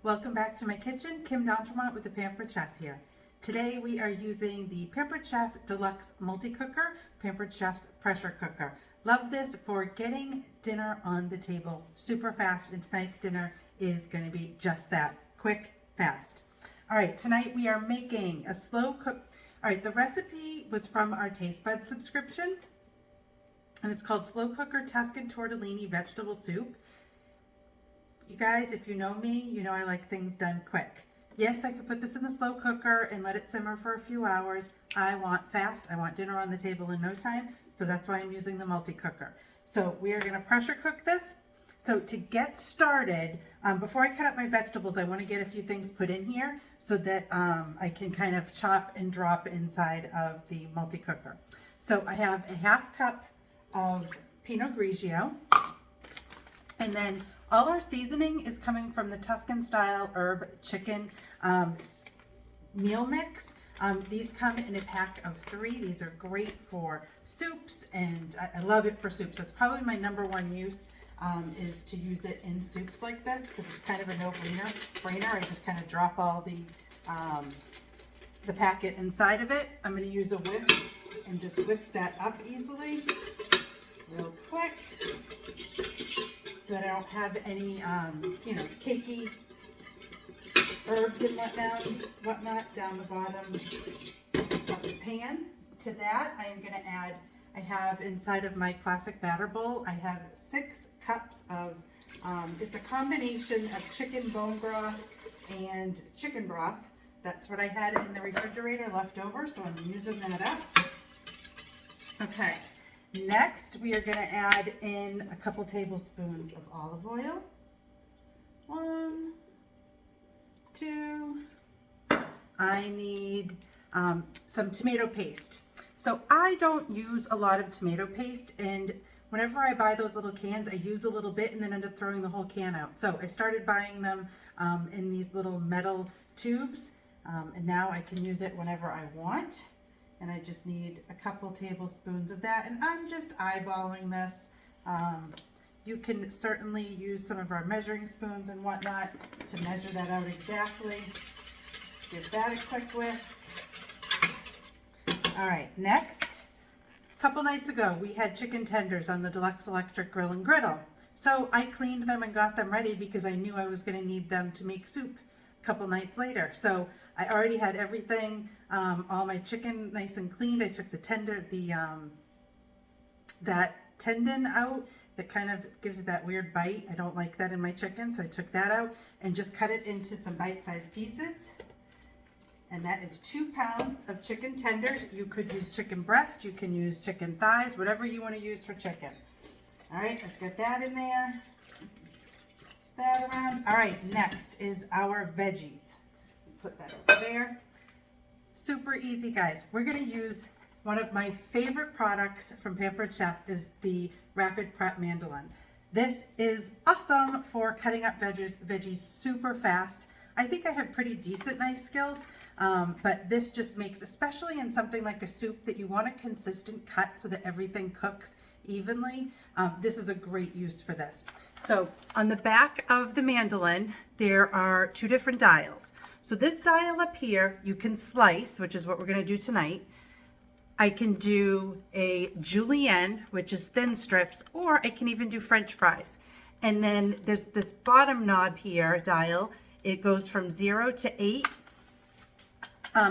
Welcome back to my kitchen. Kim D'Entremont with the Pampered Chef here. Today we are using the Pampered Chef Deluxe Multi-Cooker, Pampered Chef's pressure cooker. Love this for getting dinner on the table super fast, and tonight's dinner is going to be just that, quick, fast. All right, tonight we are making a slow cook. All right, the recipe was from our Taste Buds subscription, and it's called Slow Cooker Tuscan Tortellini Vegetable Soup. You guys, if you know me, you know I like things done quick. Yes, I could put this in the slow cooker and let it simmer for a few hours. I want fast. I want dinner on the table in no time, so that's why I'm using the multi-cooker. So we are going to pressure cook this. So to get started, before I cut up my vegetables, I want to get a few things put in here so that I can kind of chop and drop inside of the multi-cooker. So I have a half cup of Pinot Grigio, and then all our seasoning is coming from the Tuscan style herb chicken meal mix. These come in a pack of 3. These are great for soups, and I love it for soups. That's probably my number one use, is to use it in soups like this, because it's kind of a no-brainer. I just kind of drop all the packet inside of it. I'm going to use a whisk and just whisk that up easily, real quick, so that I don't have any, cakey herbs and whatnot down the bottom of the pan. To that, I am going to add, I have inside of my classic batter bowl, I have 6 cups of, it's a combination of chicken bone broth and chicken broth. That's what I had in the refrigerator left over, so I'm using that up. Okay. Next, we are going to add in a couple tablespoons of olive oil. 1, 2. I need some tomato paste. So I don't use a lot of tomato paste, and whenever I buy those little cans, I use a little bit and then end up throwing the whole can out. So I started buying them in these little metal tubes, and now I can use it whenever I want. And I just need a couple tablespoons of that, and I'm just eyeballing this. You can certainly use some of our measuring spoons and whatnot to measure that out exactly. Give that a quick whisk. All right, next, a couple nights ago, we had chicken tenders on the Deluxe Electric Grill and Griddle. So I cleaned them and got them ready because I knew I was going to need them to make soup a couple nights later. So I already had everything, all my chicken nice and cleaned. I took the that tendon out that kind of gives it that weird bite. I don't like that in my chicken, so I took that out and just cut it into some bite-sized pieces. And that is 2 pounds of chicken tenders. You could use chicken breast, you can use chicken thighs, whatever you want to use for chicken. All right, let's get that in there. Mix that around. All right, next is our veggies. Put that over there. Super easy, guys. We're going to use one of my favorite products from Pampered Chef is the Rapid Prep Mandolin. This is awesome for cutting up veggies super fast. I think I have pretty decent knife skills, but this just makes, especially in something like a soup that you want a consistent cut so that everything cooks evenly, this is a great use for this. So on the back of the mandolin, there are 2 different dials. So this dial up here, you can slice, which is what we're going to do tonight. I can do a julienne, which is thin strips, or I can even do French fries. And then there's this bottom knob here, dial. It goes from 0 to 8,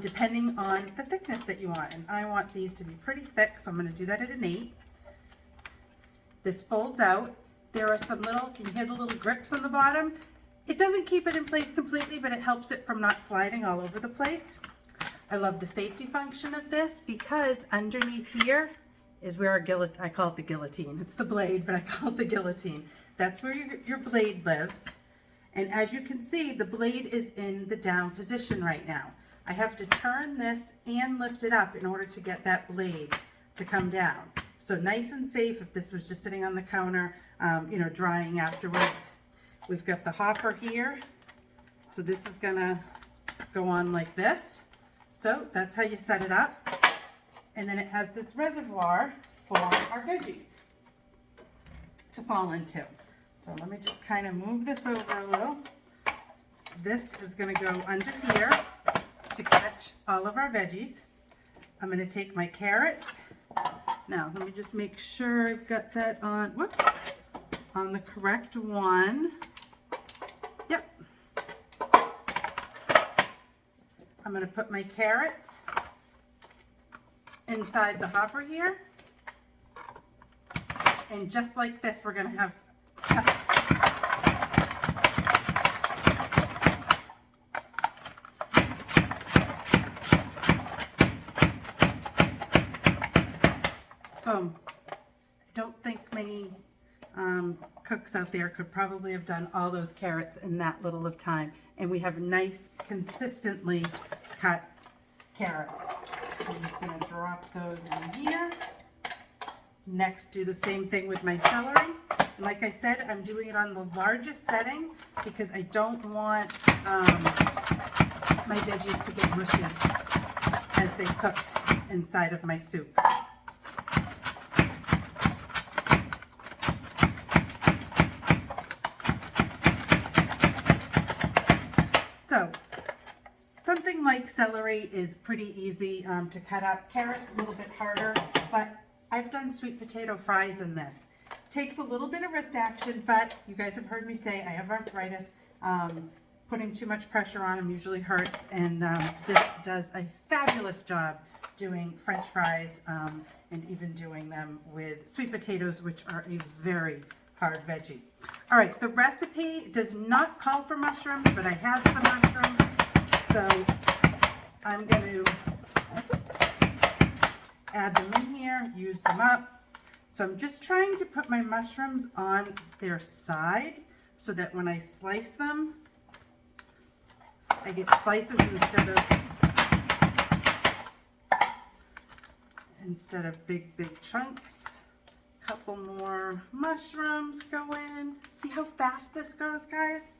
depending on the thickness that you want. And I want these to be pretty thick, so I'm going to do that at an 8. This folds out. There are some little, can you hear the little grips on the bottom? It doesn't keep it in place completely, but it helps it from not sliding all over the place. I love the safety function of this because underneath here is where our guillotine, I call it the guillotine. It's the blade, but I call it the guillotine. That's where your blade lives. And as you can see, the blade is in the down position right now. I have to turn this and lift it up in order to get that blade to come down. So nice and safe if this was just sitting on the counter, drying afterwards. We've got the hopper here. So this is gonna go on like this. So that's how you set it up. And then it has this reservoir for our veggies to fall into. So let me just kind of move this over a little. this is going to go under here to catch all of our veggies. I'm going to take my carrots. Now, let me just make sure I've got that on, whoops, on the correct one. Yep. I'm going to put my carrots inside the hopper here. And just like this, we're going to have boom. I don't think many cooks out there could probably have done all those carrots in that little of time. And we have nice, consistently cut carrots. I'm just going to drop those in here. Next, do the same thing with my celery. Like I said, I'm doing it on the largest setting because I don't want my veggies to get mushy as they cook inside of my soup. So, something like celery is pretty easy to cut up. Carrots a little bit harder, but I've done sweet potato fries in this. Takes a little bit of wrist action, but you guys have heard me say I have arthritis. Putting too much pressure on them usually hurts, and this does a fabulous job doing French fries and even doing them with sweet potatoes, which are a very hard veggie. All right, the recipe does not call for mushrooms, but I have some mushrooms, so I'm going to add them in here, use them up. So I'm just trying to put my mushrooms on their side so that when I slice them, I get slices instead of big chunks. Couple more mushrooms go in. See how fast this goes, guys?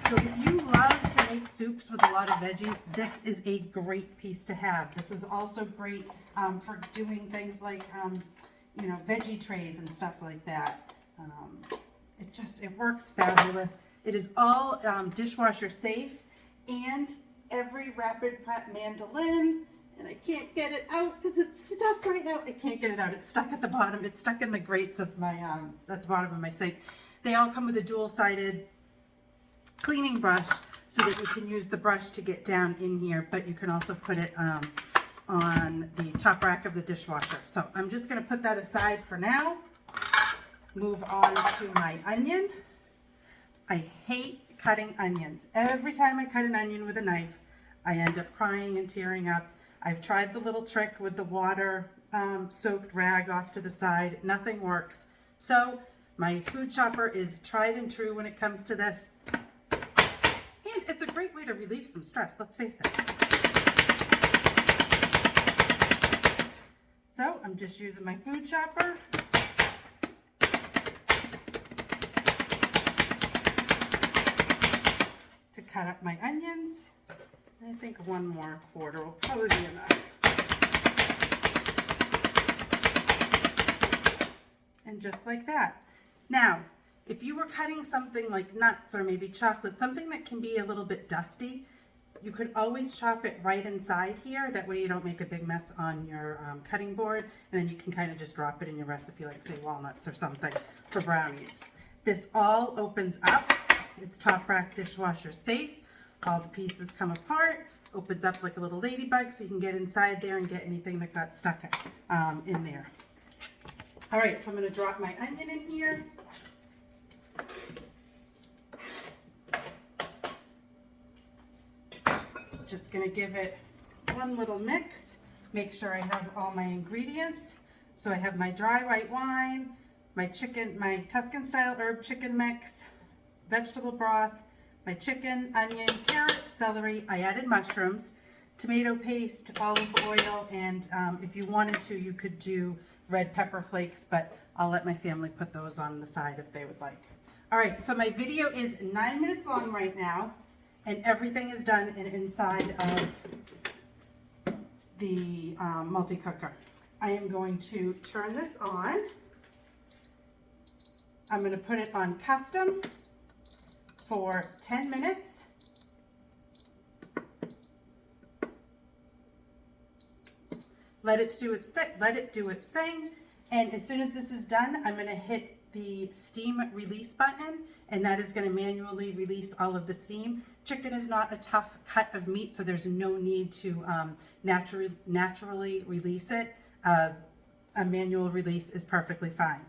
So if you love to make soups with a lot of veggies, this is a great piece to have. This is also great for doing things like, you know, veggie trays and stuff like that. It works fabulous. It is all dishwasher safe, and every rapid prep mandolin, and I can't get it out because it's stuck right now. I can't get it out. It's stuck at the bottom. It's stuck in the grates of my, at the bottom of my sink. They all come with a dual-sided cleaning brush so that you can use the brush to get down in here, but you can also put it on the top rack of the dishwasher. So I'm just going to put that aside for now. Move on to my onion. I hate cutting onions. Every time I cut an onion with a knife, I end up crying and tearing up. I've tried the little trick with the water soaked rag off to the side. Nothing works. So my food chopper is tried and true when it comes to this. And it's a great way to relieve some stress, let's face it. So I'm just using my food chopper. To cut up my onions. I think one more quarter will probably be enough. And just like that. Now, if you were cutting something like nuts or maybe chocolate, something that can be a little bit dusty, you could always chop it right inside here. That way you don't make a big mess on your cutting board, and then you can kind of just drop it in your recipe, like say walnuts or something for brownies. This all opens up. It's top rack dishwasher safe. All the pieces come apart, opens up like a little ladybug so you can get inside there and get anything that got stuck in there. All right, so I'm going to drop my onion in here. Just going to give it one little mix. Make sure I have all my ingredients. So I have my dry white wine, my chicken, my Tuscan style herb chicken mix, vegetable broth, my chicken, onion, carrot, celery. I added mushrooms, tomato paste, olive oil, and if you wanted to, you could do red pepper flakes, but I'll let my family put those on the side if they would like. All right, so my video is 9 minutes long right now, and everything is done inside of the multi-cooker. I am going to turn this on. I'm going to put it on custom for 10 minutes. let it do its thing. And as soon as this is done, I'm gonna hit the steam release button, and that is gonna manually release all of the steam. Chicken is not a tough cut of meat, so there's no need to naturally release it. A manual release is perfectly fine.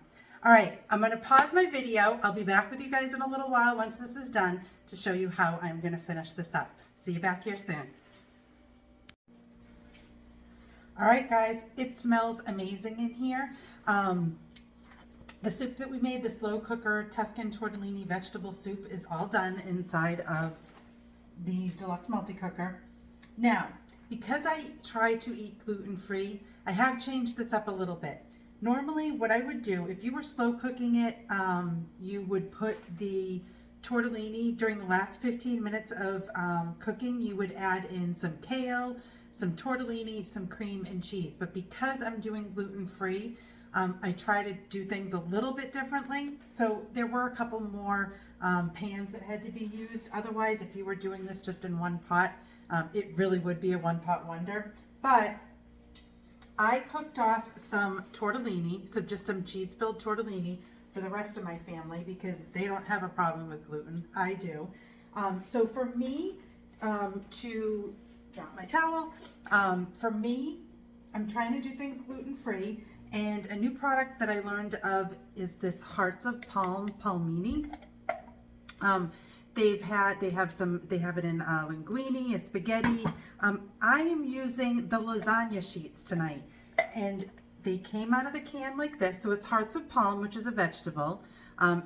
All right, I'm gonna pause my video. I'll be back with you guys in a little while once this is done to show you how I'm gonna finish this up. See you back here soon. All right, guys, it smells amazing in here. The soup that we made, the slow cooker Tuscan tortellini vegetable soup, is all done inside of the Deluxe multi-cooker. Now, because I try to eat gluten-free, I have changed this up a little bit. Normally, what I would do, if you were slow cooking it, you would put the tortellini during the last 15 minutes of cooking, you would add in some kale, some tortellini, some cream and cheese. But because I'm doing gluten-free, I try to do things a little bit differently. So there were a couple more pans that had to be used. Otherwise, if you were doing this just in one pot, it really would be a one-pot wonder. But I cooked off some tortellini, so just some cheese-filled tortellini for the rest of my family because they don't have a problem with gluten. I do. So for me, to drop my towel, for me, I'm trying to do things gluten-free. And a new product that I learned of is this Hearts of Palmini. They have it in linguine, a spaghetti. I am using the lasagna sheets tonight, and they came out of the can like this. So it's Hearts of Palm, which is a vegetable.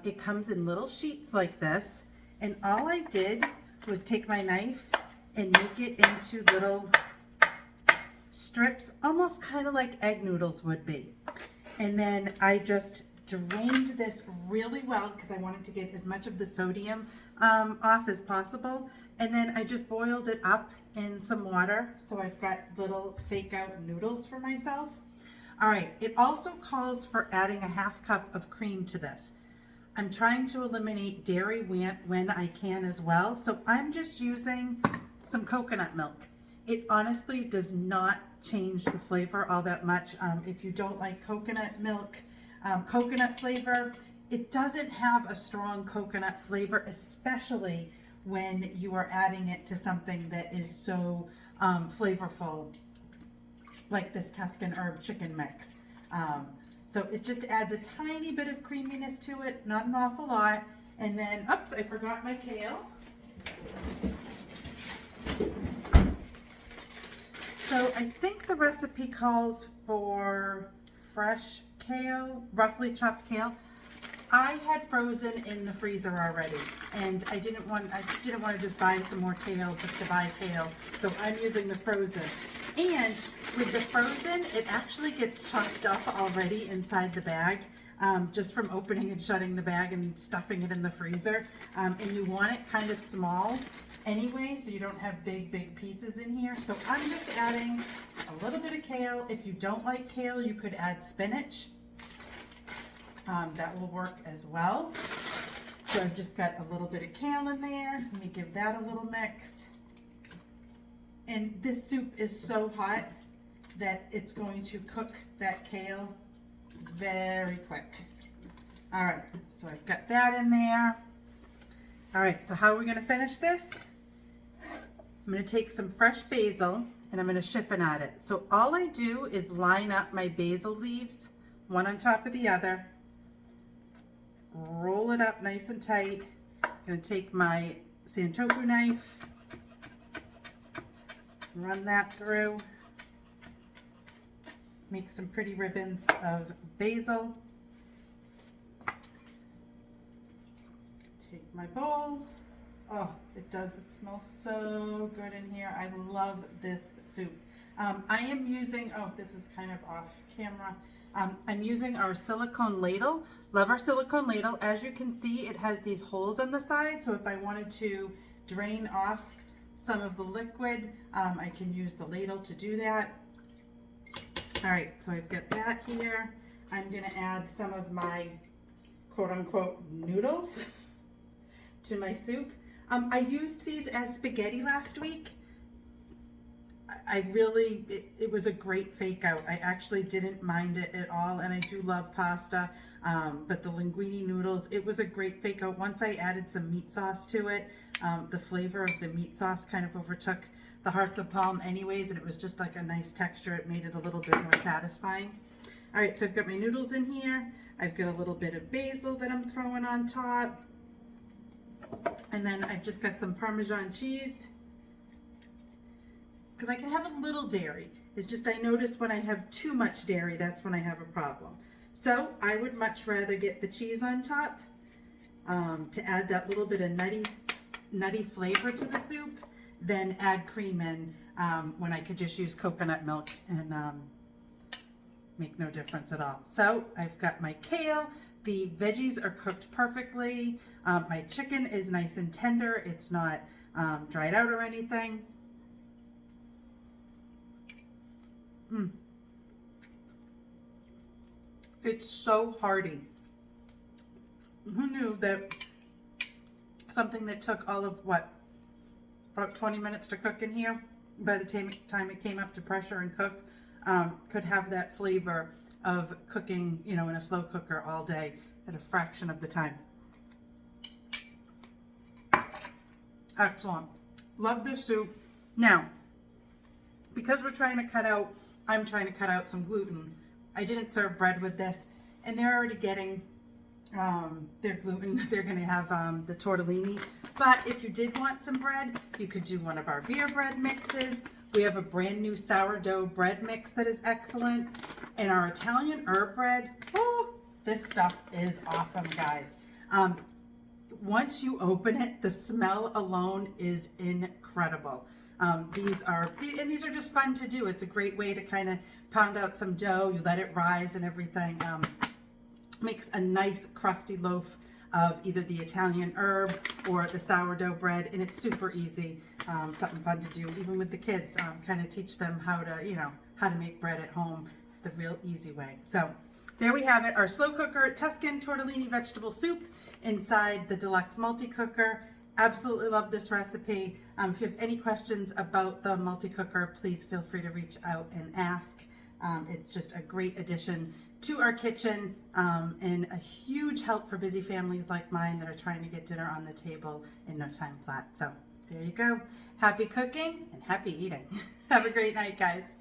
It comes in little sheets like this, and all I did was take my knife and make it into little strips, almost kind of like egg noodles would be. And then I just drained this really well because I wanted to get as much of the sodium off as possible. And then I just boiled it up in some water. So I've got little fake out noodles for myself. All right, it also calls for adding a half cup of cream to this. I'm trying to eliminate dairy when I can as well. So I'm just using some coconut milk. It honestly does not change the flavor all that much. If you don't like coconut milk, coconut flavor, it doesn't have a strong coconut flavor, especially when you are adding it to something that is so flavorful, like this Tuscan herb chicken mix. So it just adds a tiny bit of creaminess to it, not an awful lot. And then, oops, I forgot my kale. So I think the recipe calls for fresh kale, roughly chopped kale. I had frozen in the freezer already, and I didn't want to just buy some more kale just to buy kale. So I'm using the frozen. And with the frozen, it actually gets chopped up already inside the bag, just from opening and shutting the bag and stuffing it in the freezer. And you want it kind of small anyway, so you don't have big pieces in here. So I'm just adding a little bit of kale. If you don't like kale, you could add spinach. That will work as well. So I've just got a little bit of kale in there. Let me give that a little mix. And this soup is so hot that it's going to cook that kale very quick. All right, so I've got that in there. All right, so how are we gonna finish this? I'm gonna take some fresh basil and I'm gonna chiffonade at it. So all I do is line up my basil leaves, one on top of the other, roll it up nice and tight. I'm gonna take my Santoku knife, run that through, make some pretty ribbons of basil. Take my bowl. Oh, it smells so good in here. I love this soup. I am using, oh, this is kind of off camera. I'm using our silicone ladle. Love our silicone ladle. As you can see, it has these holes on the side. So if I wanted to drain off some of the liquid, I can use the ladle to do that. All right, so I've got that here. I'm gonna add some of my quote unquote noodles to my soup. I used these as spaghetti last week. I really, it was a great fake out. I actually didn't mind it at all, and I do love pasta, but the linguine noodles, it was a great fake out. Once I added some meat sauce to it, the flavor of the meat sauce kind of overtook the hearts of palm anyways, and it was just like a nice texture. It made it a little bit more satisfying. All right, so I've got my noodles in here. I've got a little bit of basil that I'm throwing on top. And then I've just got some Parmesan cheese, because I can have a little dairy. It's just I notice when I have too much dairy, that's when I have a problem. So I would much rather get the cheese on top to add that little bit of nutty flavor to the soup than add cream in when I could just use coconut milk and make no difference at all. So I've got my kale. The veggies are cooked perfectly. My chicken is nice and tender. It's not dried out or anything. It's so hearty. Who knew that something that took all of about 20 minutes to cook in here, by the time it came up to pressure and cook, could have that flavor of cooking, in a slow cooker all day at a fraction of the time. Excellent. Love this soup. Now, because I'm trying to cut out some gluten, I didn't serve bread with this, and they're already getting their gluten. They're going to have the tortellini. But if you did want some bread, you could do one of our beer bread mixes. We have a brand new sourdough bread mix that is excellent. And our Italian herb bread, oh, this stuff is awesome, guys. Once you open it, the smell alone is incredible. These are just fun to do. It's a great way to kind of pound out some dough. You let it rise and everything. Makes a nice crusty loaf of either the Italian herb or the sourdough bread, and it's super easy. Something fun to do, even with the kids. Kind of teach them how to make bread at home the real easy way. So there we have it, our slow cooker Tuscan tortellini vegetable soup inside the Deluxe multi-cooker. Absolutely love this recipe. If you have any questions about the multi-cooker, please feel free to reach out and ask. It's just a great addition to our kitchen and a huge help for busy families like mine that are trying to get dinner on the table in no time flat. So there you go. Happy cooking and happy eating. Have a great night, guys.